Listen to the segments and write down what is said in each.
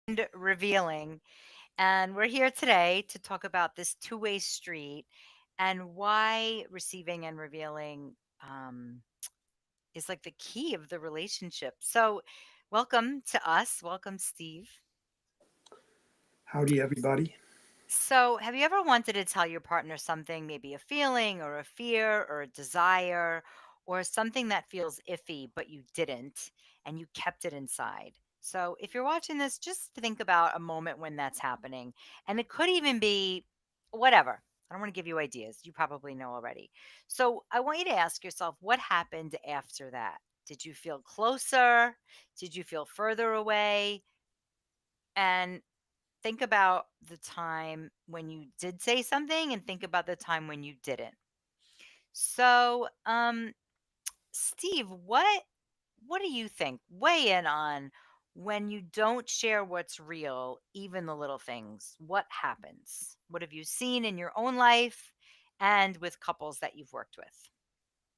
and revealing. And we're here today to talk about this two-way street and why receiving and revealing is like the key of the relationship. So, welcome to us. Welcome, Steve. Howdy, everybody. So, have you ever wanted to tell your partner something, maybe a feeling or a fear or a desire or something that feels iffy, but you didn't and you kept it inside? So, if you're watching this, just think about a moment when that's happening. And it could even be whatever. I don't want to give you ideas. You probably know already. So, I want you to ask yourself what happened after that? Did you feel closer? Did you feel further away? And think about the time when you did say something and think about the time when you didn't. So, Steve, what do you think? Weigh in on when you don't share what's real, even the little things. What happens? What have you seen in your own life and with couples that you've worked with?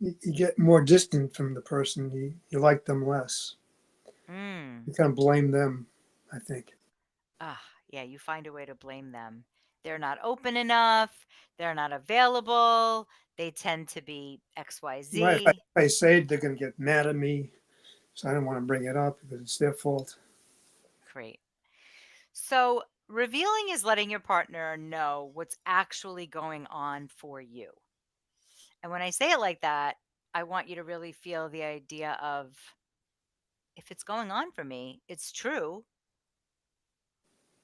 You get more distant from the person. You like them less. Mm. You kind of blame them, I think. Ah, yeah, you find a way to blame them. They're not open enough. They're not available. They tend to be Right. If XYZ. I say it, they're going to get mad at me. So I don't want to bring it up because it's their fault. Great. So, revealing is letting your partner know what's actually going on for you. And when I say it like that, I want you to really feel the idea of if it's going on for me, it's true,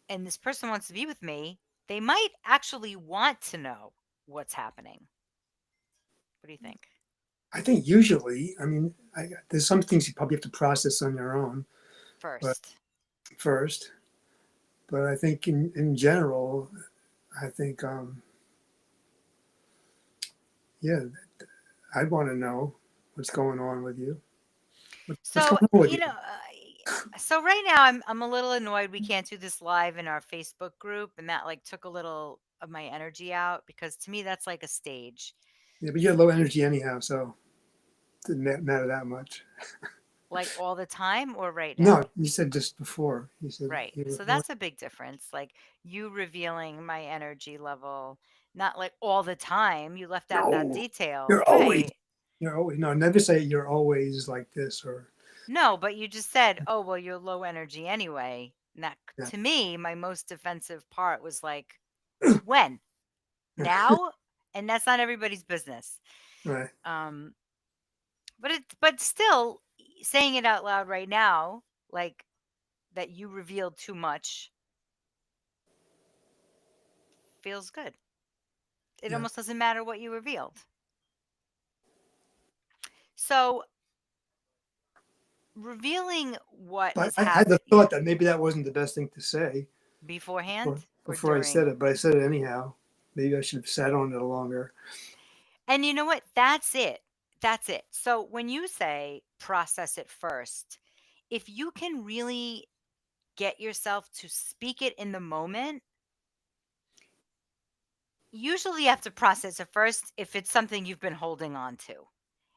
and this person wants to be with me, they might actually want to know what's happening. What do you think? I think usually, there's some things you probably have to process on your own, but First. first. But I think in general, I think, yeah, I'd want to know what's going on with you. What's So, going on with you? so right now I'm a little annoyed we can't do this live in our Facebook group, and that like took a little of my energy out because to me that's like a stage. Yeah, but you have low energy anyhow, so it didn't matter that much. Like all the time or right No, now? you said just before. You said Right. you So were that's a big difference. Like you revealing my energy level, not like all the time. You left out that no. detail. You're always Right. you're always no. Never say you're always like this or No, but you just said, "Oh, well, you're low energy anyway." And that yeah. to me, my most defensive part was like, when? Now? And that's not everybody's business. Right. Um, but still saying it out loud right now, like that you revealed too much feels good. It Yeah. almost doesn't matter what you revealed. So revealing what But is I had happening, the thought that maybe that wasn't the best thing to say beforehand or before I during. said it, but I said it anyhow. Maybe I should have sat on it longer. And you know what? That's it. That's it. So when you say process it first, if you can really get yourself to speak it in the moment, usually you have to process it first if it's something you've been holding on to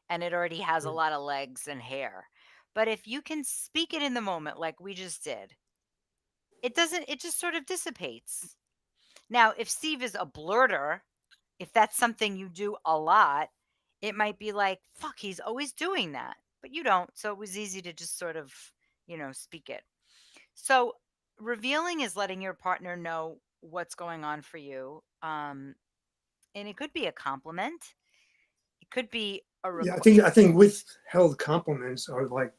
and it already has a lot of legs and hair. But if you can speak it in the moment, like we just did, it doesn't, it just sort of dissipates. Now, if Steve is a blurter, if that's something you do a lot, it might be like, fuck, he's always doing that. But you don't. So it was easy to just sort of, speak it. So revealing is letting your partner know what's going on for you. And it could be a compliment, it could be a Yeah, I request. think withheld compliments are like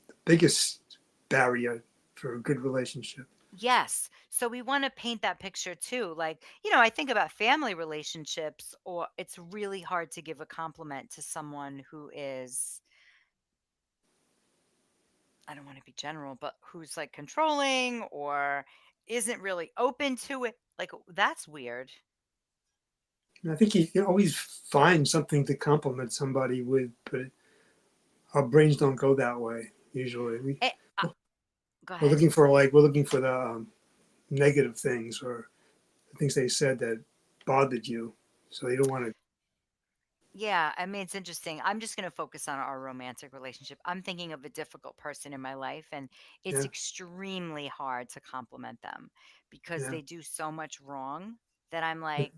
the biggest barrier for a good relationship. Yes. So we want to paint that picture too. Like, I think about family relationships, or it's really hard to give a compliment to someone who is, I don't want to be general, but who's like controlling or isn't really open to it. Like, that's weird. And I think you can always find something to compliment somebody with, but our brains don't go that way usually. Eh, uh, Go We're ahead. looking for the negative things or the things they said that bothered you. So you don't want to Yeah, I mean, it's interesting. I'm just going to focus on our romantic relationship. I'm thinking of a difficult person in my life, and it's Yeah, extremely hard to compliment them because yeah. they do so much wrong that I'm like,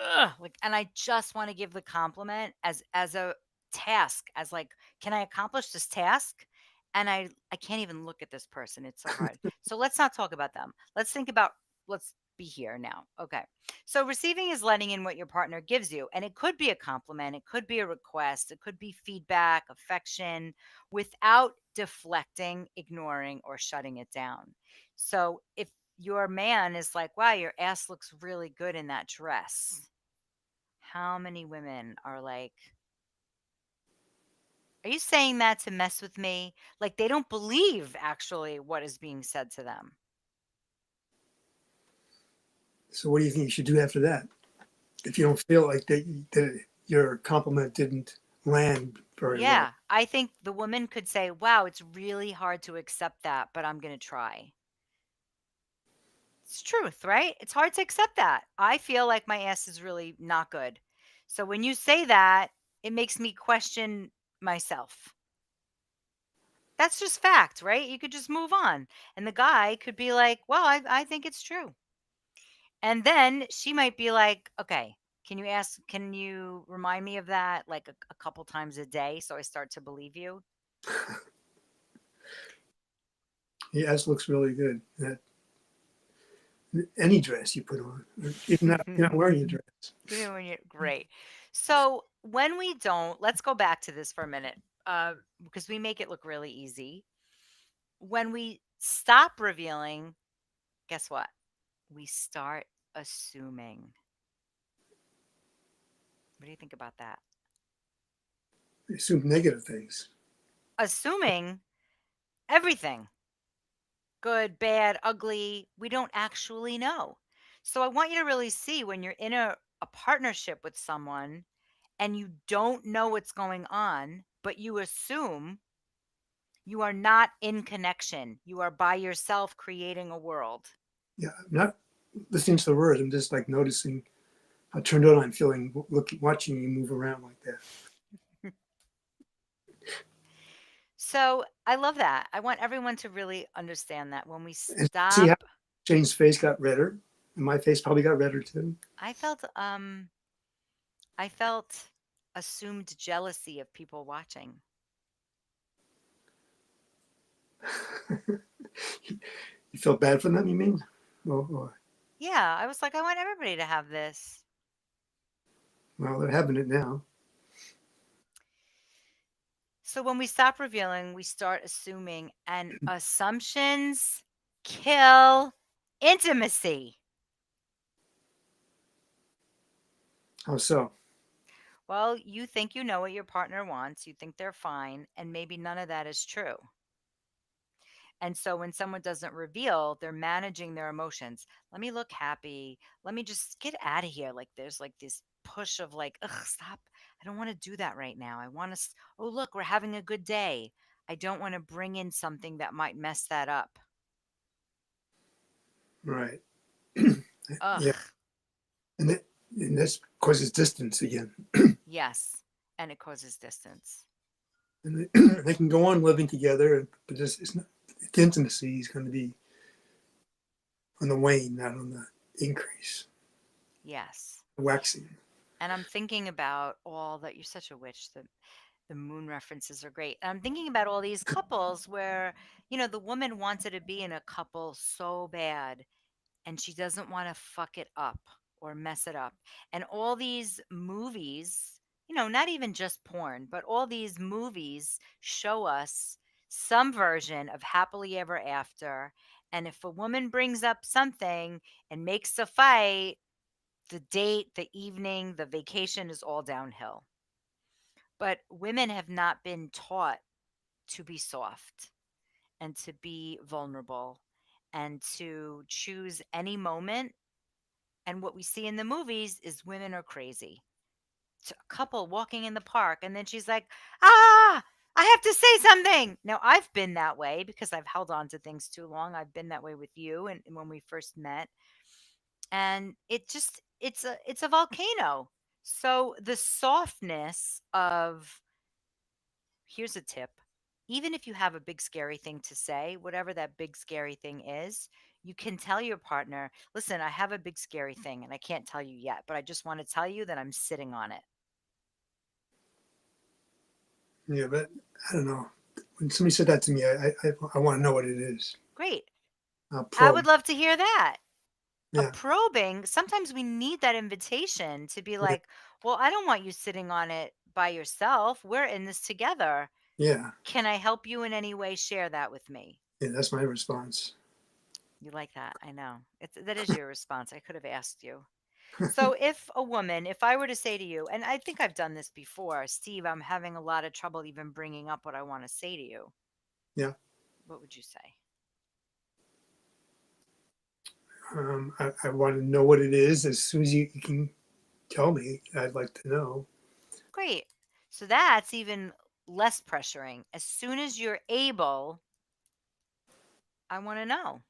ugh, like, and I just want to give the compliment as a task, as like, can I accomplish this task? And I can't even look at this person. It's so hard. So let's not talk about them. Let's think about let's be here now. Okay. So receiving is letting in what your partner gives you, and it could be a compliment, it could be a request, it could be feedback, affection, without deflecting, ignoring, or shutting it down. So if your man is like, wow, your ass looks really good in that dress. How many women are like, are you saying that to mess with me? Like they don't believe actually what is being said to them. So what do you think you should do after that? If you don't feel like that your compliment didn't land very well. Yeah, I think the woman could say, wow, it's really hard to accept that, but I'm going to try. It's truth, right? It's hard to accept that. I feel like my ass is really not good. So when you say that, it makes me question myself. That's just fact, right? You could just move on. And the guy could be like, well, I think it's true. And then she might be like, okay, can you remind me of that like a couple times a day so I start to believe you? Yes, looks really good. That any dress you put on, even not you're not wearing a dress. Even when you're great. So when we don't, let's go back to this for a minute because we make it look really easy. When we stop revealing, guess what? We start assuming. What do you think about that? They assume negative things. Assuming everything, good, bad, ugly, we don't actually know. So I want you to really see when you're in a partnership with someone and you don't know what's going on, but you assume you are not in connection. You are by yourself creating a world. Yeah, I'm not listening to the words. I'm just like noticing how turned on I'm feeling looking, watching you move around like that. So I love that. I want everyone to really understand that when we And see how stop, Shane's face got redder, and my face probably got redder too. I felt I felt assumed jealousy of people watching. You felt bad for them, you mean? Yeah, I was like, I want everybody to have this. Well, they're having it now. So when we stop revealing, we start assuming, and assumptions kill intimacy. How so? Well, you think you know what your partner wants, you think they're fine, and maybe none of that is true. And so when someone doesn't reveal, they're managing their emotions. Let me look happy. Let me just get out of here. Like there's like this push of like, ugh, stop. I don't want to do that right now. I want to, oh, look, we're having a good day. I don't want to bring in something that might mess that up. Right. Yeah, Ugh, and that and this causes distance again. yes. And it causes distance. And they can go on living together, but just it's not, the intimacy is going to be on the wane, not on the increase, Yes. waxing. And I'm thinking about all that you're such a witch. The moon references are great. And I'm thinking about all these couples where, the woman wanted to be in a couple so bad and she doesn't want to fuck it up or mess it up. And all these movies, not even just porn, but all these movies show us some version of happily ever after. And if a woman brings up something and makes a fight, the date, the evening, the vacation is all downhill. But women have not been taught to be soft and to be vulnerable and to choose any moment. And what we see in the movies is women are crazy. It's a couple walking in the park, and then she's like, ah, I have to say something. Now, I've been that way because I've held on to things too long. I've been that way with you and when we first met. And it's a volcano. So the softness of, here's a tip. Even if you have a big scary thing to say, whatever that big scary thing is, you can tell your partner, listen, I have a big scary thing and I can't tell you yet, but I just want to tell you that I'm sitting on it. Yeah, but I don't know. When somebody said that to me, I want to know what it is. Great. I'll I would probe. love to hear that. A Yeah, probing, sometimes we need that invitation to be yeah, like, well, I don't want you sitting on it by yourself. We're in this together. yeah, Can I help you in any way? Share that with me. yeah. That's my response. You like that? I know. That is your response. I could have asked you. So if a woman, if I were to say to you, and I think I've done this before, Steve, I'm having a lot of trouble even bringing up what I want to say to you. Yeah. What would you say? I want to know what it is as soon as you can tell me. I'd like to know. Great. So that's even less pressuring. As soon as you're able, I want to know.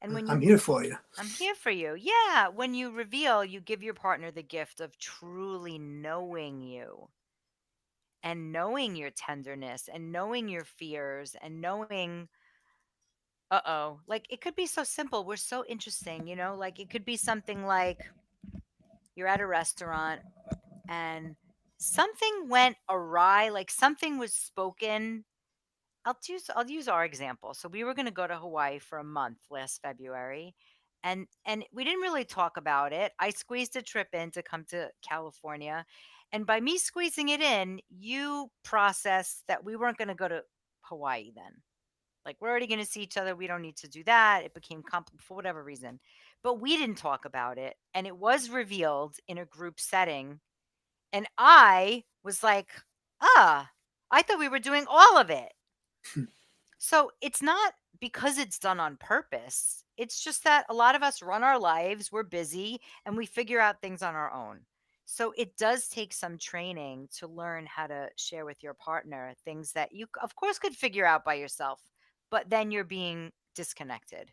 And when I'm you, here for you. I'm here for you. Yeah. When you reveal, you give your partner the gift of truly knowing you and knowing your tenderness and knowing your fears and knowing, like it could be so simple. We're so interesting, like it could be something like you're at a restaurant and something went awry, like something was spoken. I'll use our example. So we were going to go to Hawaii for a month last February, and we didn't really talk about it. I squeezed a trip in to come to California, and by me squeezing it in, you processed that we weren't going to go to Hawaii then. Like we're already going to see each other. We don't need to do that. It became complicated for whatever reason. But we didn't talk about it, and it was revealed in a group setting, and I was like, "Ah, I thought we were doing all of it." So it's not because it's done on purpose. It's just that a lot of us run our lives, we're busy, and we figure out things on our own. So it does take some training to learn how to share with your partner things that you, of course, could figure out by yourself, but then you're being disconnected.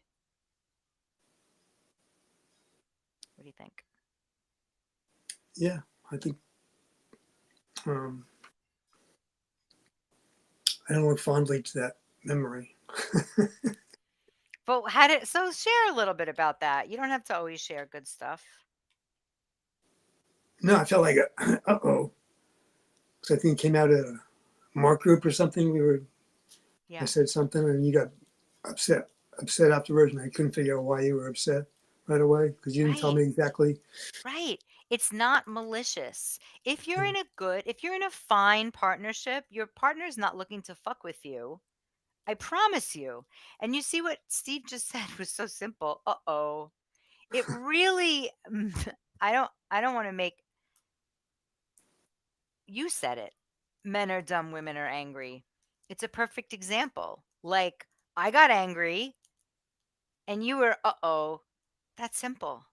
What do you think? Yeah, I think um, I don't look fondly to that memory. But how did, so share a little bit about that. You don't have to always share good stuff. No, I felt like, oh, because I think it came out at a Mark group or something. I Yeah. said something and you got upset afterwards, and I couldn't figure out why you were upset right away because you didn't tell Right. me exactly. Right. It's not malicious. Yeah, If you're in a fine partnership, your partner's not looking to fuck with you. I promise you. And you see what Steve just said was so simple. Uh-oh. It really I don't want to make, you said it. Men are dumb, women are angry. It's a perfect example. Like I got angry and you were uh-oh. That's simple.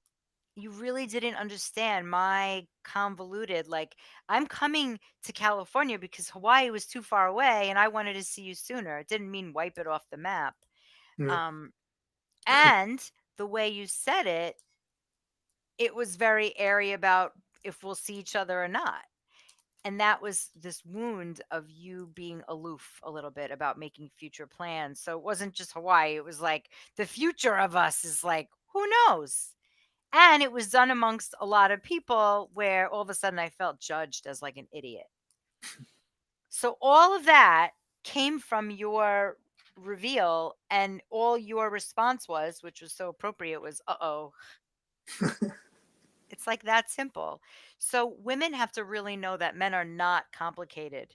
You really didn't understand my convoluted, like, I'm coming to California because Hawaii was too far away and I wanted to see you sooner. It didn't mean wipe it off the map. yeah, Um, and the way you said it was very airy about if we'll see each other or not. And that was this wound of you being aloof a little bit about making future plans. So it wasn't just Hawaii. It was like the future of us is like, who knows? And it was done amongst a lot of people where all of a sudden I felt judged as like an idiot. So all of that came from your reveal, and all your response was, which was so appropriate, was uh-oh. It's like that simple. So women have to really know that men are not complicated,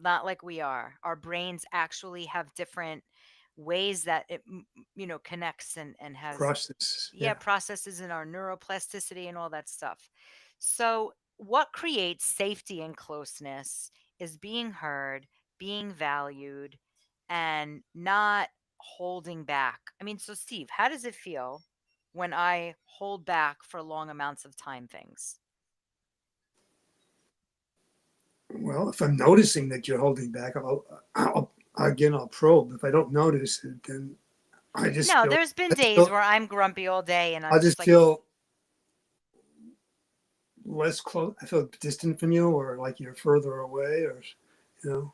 not like we are. Our brains actually have different ways that it connects and has, process. yeah, Yeah. processes in our neuroplasticity and all that stuff. So what creates safety and closeness is being heard, being valued, and not holding back. I mean, so Steve, how does it feel when I hold back for long amounts of time things? Well, if I'm noticing that you're holding back, I'll probe. If I don't notice it, then I just No, feel, there's been I just days feel, where I'm grumpy all day and I'm I'll just just like, feel less close. I feel distant from you, or like you're further away, or you know,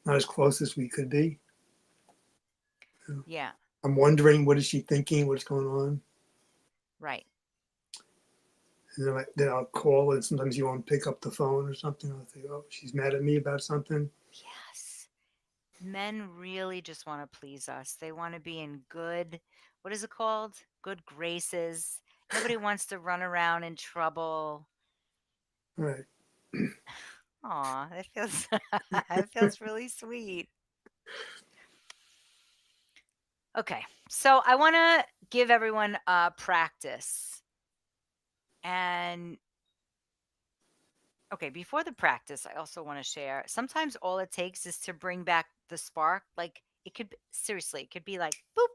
not as close as we could be. You know? Yeah, I'm wondering, what is she thinking? What's going on? right. And then I'll call, and sometimes you won't pick up the phone or something. I'll think, oh, she's mad at me about something. Yes. Men really just want to please us. They want to be in good, what is it called? Good graces. Nobody wants to run around in trouble. Right. Aw, it feels it feels really sweet. Okay, so I want to give everyone a practice. And okay, before the practice, I also want to share. Sometimes all it takes is to bring back the spark. Like it could seriously, it could be like boop.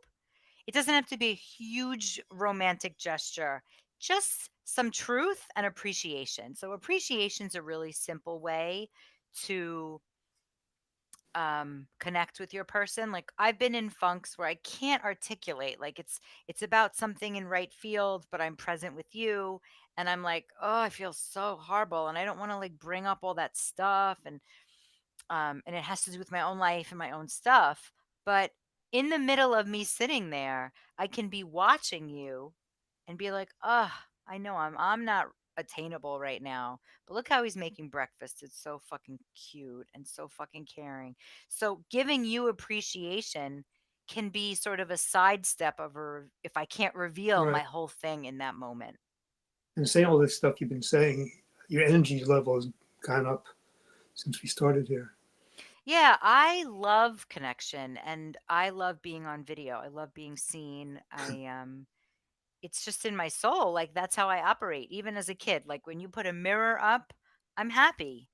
It doesn't have to be a huge romantic gesture, just some truth and appreciation. So, appreciation is a really simple way to connect with your person. Like I've been in funks where I can't articulate, like it's about something in right field, but I'm present with you, and I'm like, oh, I feel so horrible, and I don't want to like bring up all that stuff, and it has to do with my own life and my own stuff. But in the middle of me sitting there, I can be watching you and be like, "Oh, I know I'm not attainable right now, but look how he's making breakfast. It's so fucking cute and so fucking caring." So giving you appreciation can be sort of a sidestep of if I can't reveal Right. my whole thing in that moment. And saying all this stuff you've been saying, your energy level has gone up since we started here. Yeah, I love connection and I love being on video. I love being seen. It's just in my soul. Like that's how I operate even as a kid. Like when you put a mirror up, I'm happy.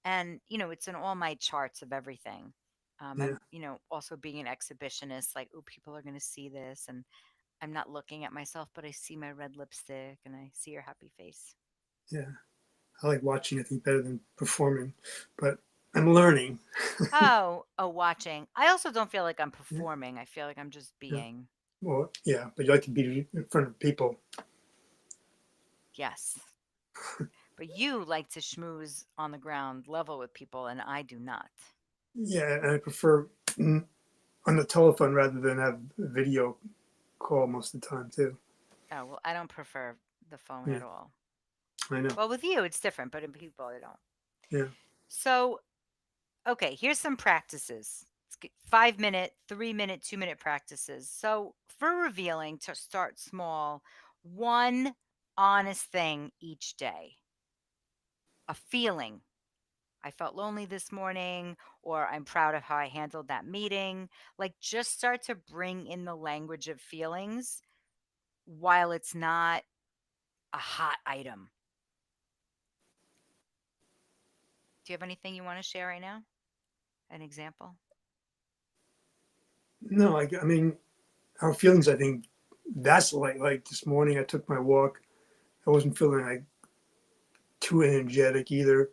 And it's in all my charts of everything. Yeah. I'm also being an exhibitionist, like, oh, people are going to see this, and I'm not looking at myself, but I see my red lipstick and I see your happy face. Yeah. I like watching, I think, better than performing, but I'm learning. Oh, watching. I also don't feel like I'm Yeah. performing. I feel like I'm just Yeah. being. Well, yeah, but you like to be in front of people. Yes. But you like to schmooze on the ground level with people, and I do not. Yeah, and I prefer on the telephone rather than have a video call most of the time too. Oh, well, I don't prefer the phone Yeah, at all. I know. Well, with you, it's different, but in people, I don't. Yeah, So, okay, here's some practices. 5 minute, 3 minute, 2 minute practices. So, for revealing, to start small, one honest thing each day, a feeling. I felt lonely this morning, or I'm proud of how I handled that meeting. Like, just start to bring in the language of feelings while it's not a hot item. Do you have anything you want to share right now? An example? no, I mean, our feelings. I think that's like this morning. I took my walk. I wasn't feeling like too energetic either,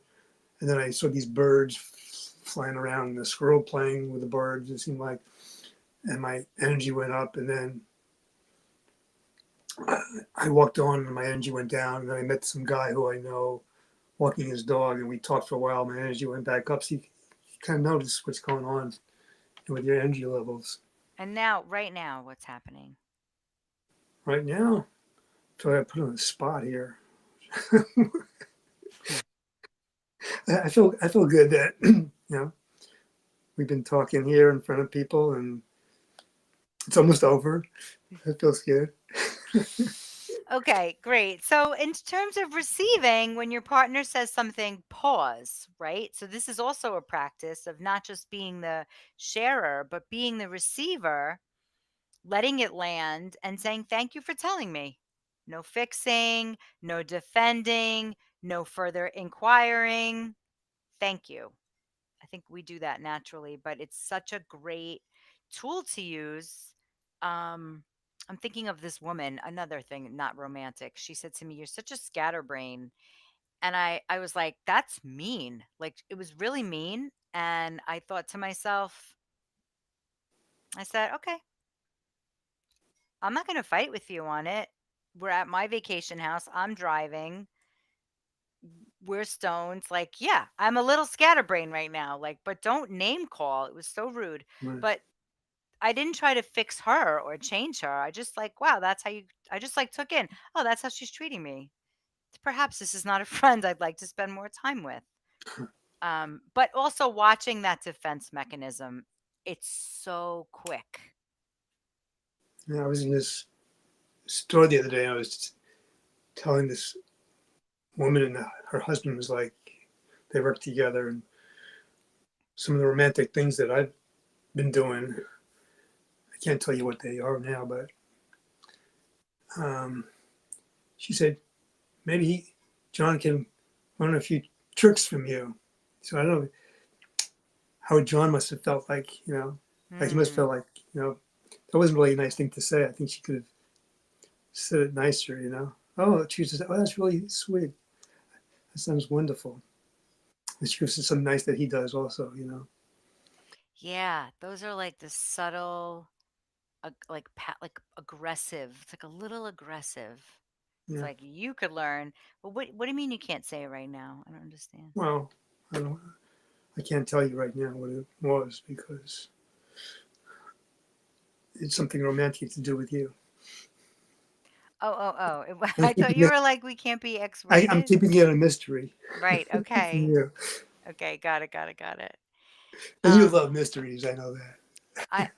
and then I saw these birds flying around, and the squirrel playing with the birds. It seemed like, and my energy went up, and then I walked on, and my energy went down, and then I met some guy who I know walking his dog, and we talked for a while. My energy went back up. So you kind of notice what's going on with your energy levels. And now, right now, what's happening? Right now, so I put on a spot here. Hmm. I feel good that we've been talking here in front of people, and it's almost over. It feels good. Okay, great. So, in terms of receiving, when your partner says something, pause, right? So, this is also a practice of not just being the sharer, but being the receiver, letting it land and saying, "Thank you for telling me." No fixing, no defending, no further inquiring. Thank you. I think we do that naturally, but it's such a great tool to use. Um, I'm thinking of this woman, another thing, not romantic. She said to me, "You're such a scatterbrain." And I was like, "That's mean." Like it was really mean. And I thought to myself, I said, "Okay, I'm not going to fight with you on it. We're at my vacation house. I'm driving. we're stones. Like, yeah, I'm a little scatterbrained right now. Like, but don't name call. It was so rude. Right. But I didn't try to fix her or change her. I just like, wow, that's how you. I just like took in. Oh, that's how she's treating me. Perhaps this is not a friend I'd like to spend more time with. But also watching that defense mechanism, it's so quick. Yeah, I was in this store the other day. I was telling this woman and her husband was like, they work together, and some of the romantic things that I've been doing. I can't tell you what they are now, but um, she said maybe John can learn a few tricks from you. So I don't know how John must have felt like, like he must have Hmm. felt like, that wasn't really a nice thing to say. I think she could have said it nicer. Oh, she says, oh, that's really sweet. That sounds wonderful. And she gives us something nice that he does also. Yeah, those are like the subtle, like aggressive. It's like a little aggressive. It's Yeah. like you could learn. But what do you mean you can't say it right now? I don't understand. Well, I don't. I can't tell you right now what it was because it's something romantic to do with you. Oh, oh, oh. I'm I thought keeping you it. were like, we can't be I'm X-rated. keeping it a mystery Right. from Okay. you. Okay. Got it. Got it. Got it. And you Um, love mysteries. I know I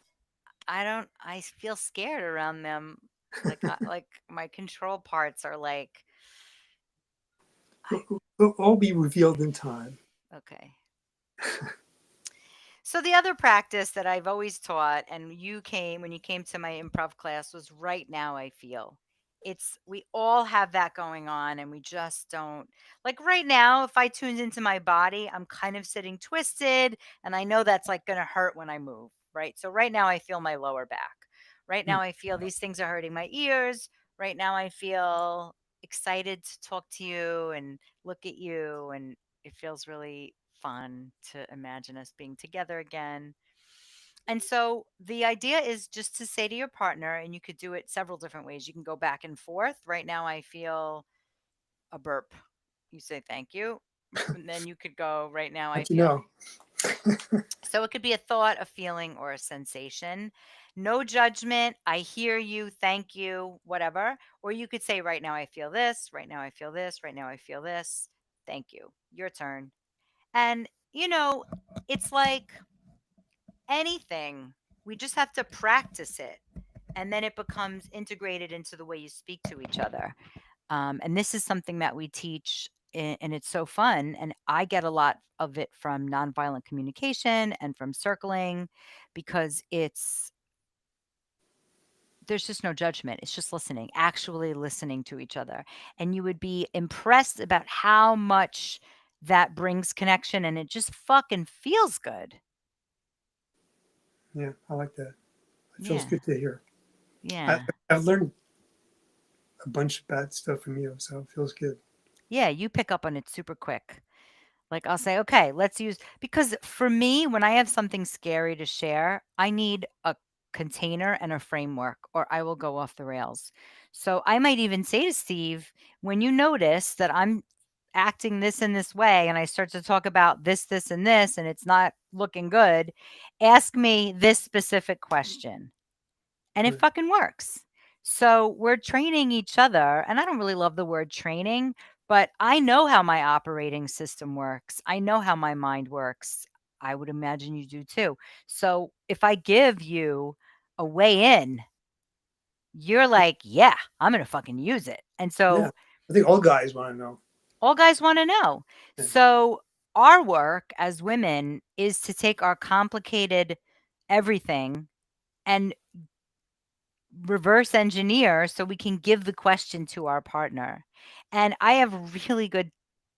I don't. I feel scared around them. Like my control parts are like, I that. It'll all be revealed in time. okay. So the other practice that I've always taught, and you came when you came to my improv class, was right now I feel. It's we all have that going on and we just don't like right now, if I tuned into my body, I'm kind of sitting twisted and I know that's like gonna hurt when I move, right? So right now I feel my lower back. Right Hmm. now I feel these things are hurting my ears. Right now I feel excited to talk to you and look at you and it feels really fun to imagine us being together again. And so the idea is just to say to your partner, and you could do it several different ways. You can go back and forth. Right now, I feel a burp. You say thank you. And then you could go, right now, I But you feel. know, So it could be a thought, a feeling, or a sensation. No judgment. I hear you. Thank you. Whatever. Or you could say, right now, I feel this. Right now, I feel this. Right now, I feel this. Thank you. Your turn. And, it's like anything, we just have to practice it. And then it becomes integrated into the way you speak to each other. And this is something that we teach, and it's so fun. And I get a lot of it from nonviolent communication and from circling because there's just no judgment. It's just listening, actually listening to each other. And you would be impressed about how much that brings connection and it just fucking feels good. yeah, I like that. It feels Yeah. good to hear. I, Yeah. I've learned a bunch of bad stuff from you, so it feels good. Yeah. You pick up on it super quick. Like I'll say, okay, let's use, because for me, when I have something scary to share, I need a container and a framework or I will go off the rails. So I might even say to Steve, when you notice that I'm acting this in this way and I start to talk about this, and this, and it's not looking good, ask me this specific question. And it Right. fucking works. So we're training each other. And I don't really love the word training, but I know how my operating system works. I know how my mind works. I would imagine you do too. So if I give you a way in, you're like, yeah, I'm going to fucking use it. And Yeah, so I think all guys want to know. all guys want to know. Yeah, So our work as women is to take our complicated everything and reverse engineer so we can give the question to our partner. And I have really good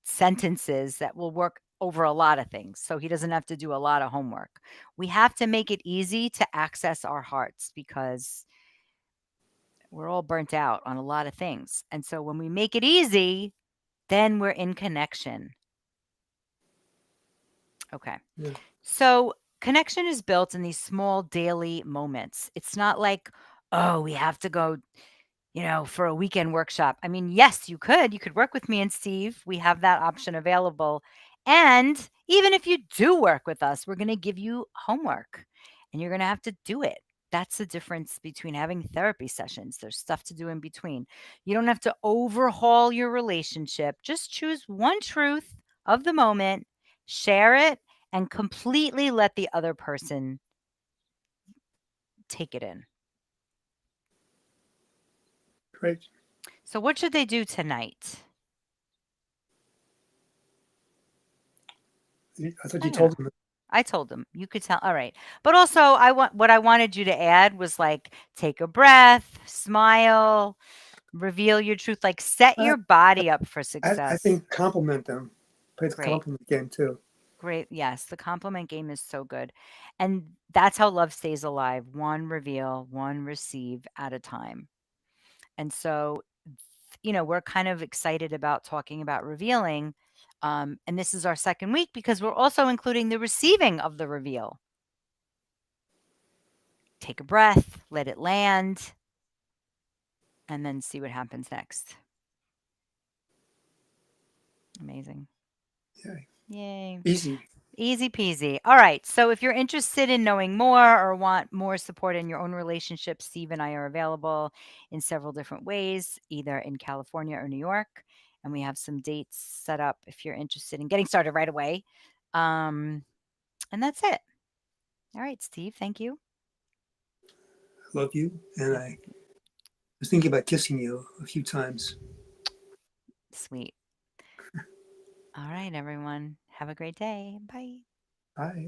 sentences that will work over a lot of things. So he doesn't have to do a lot of homework. We have to make it easy to access our hearts because we're all burnt out on a lot of things. And so when we make it easy, then we're in connection. Okay. yeah, So connection is built in these small daily moments. It's not like, oh, we have to go for a weekend workshop. I mean, yes, you could. You could work with me and Steve. We have that option available. And even if you do work with us, we're going to give you homework and you're going to have to do it. That's the difference between having therapy sessions. There's stuff to do in between. You don't have to overhaul your relationship. Just choose one truth of the moment, share it, and completely let the other person take it in. Great. So, what should they do tonight? I thought I you don't know. told them. I told them, "You could tell." All right. But also what I wanted you to add was like take a breath, smile, reveal your truth, like set I, your body up for I success. think compliment them. Play the Great. compliment game too. Great. Yes, the compliment game is so good. And that's how love stays alive. One reveal, one receive at a time. And so, we're kind of excited about talking about revealing. And this is our second week because we're also including the receiving of the reveal. Take a breath, let it land, and then see what happens next. Amazing. Yeah. Yay. Easy. Easy peasy. All right. So if you're interested in knowing more or want more support in your own relationship, Steve and I are available in several different ways, either in California or New York. And we have some dates set up if you're interested in getting started right away. And that's it. All right, Steve. Thank you. I love you, and I I love you. was thinking about kissing you a few times. Sweet. All right, everyone. Have a great day. Bye. Bye.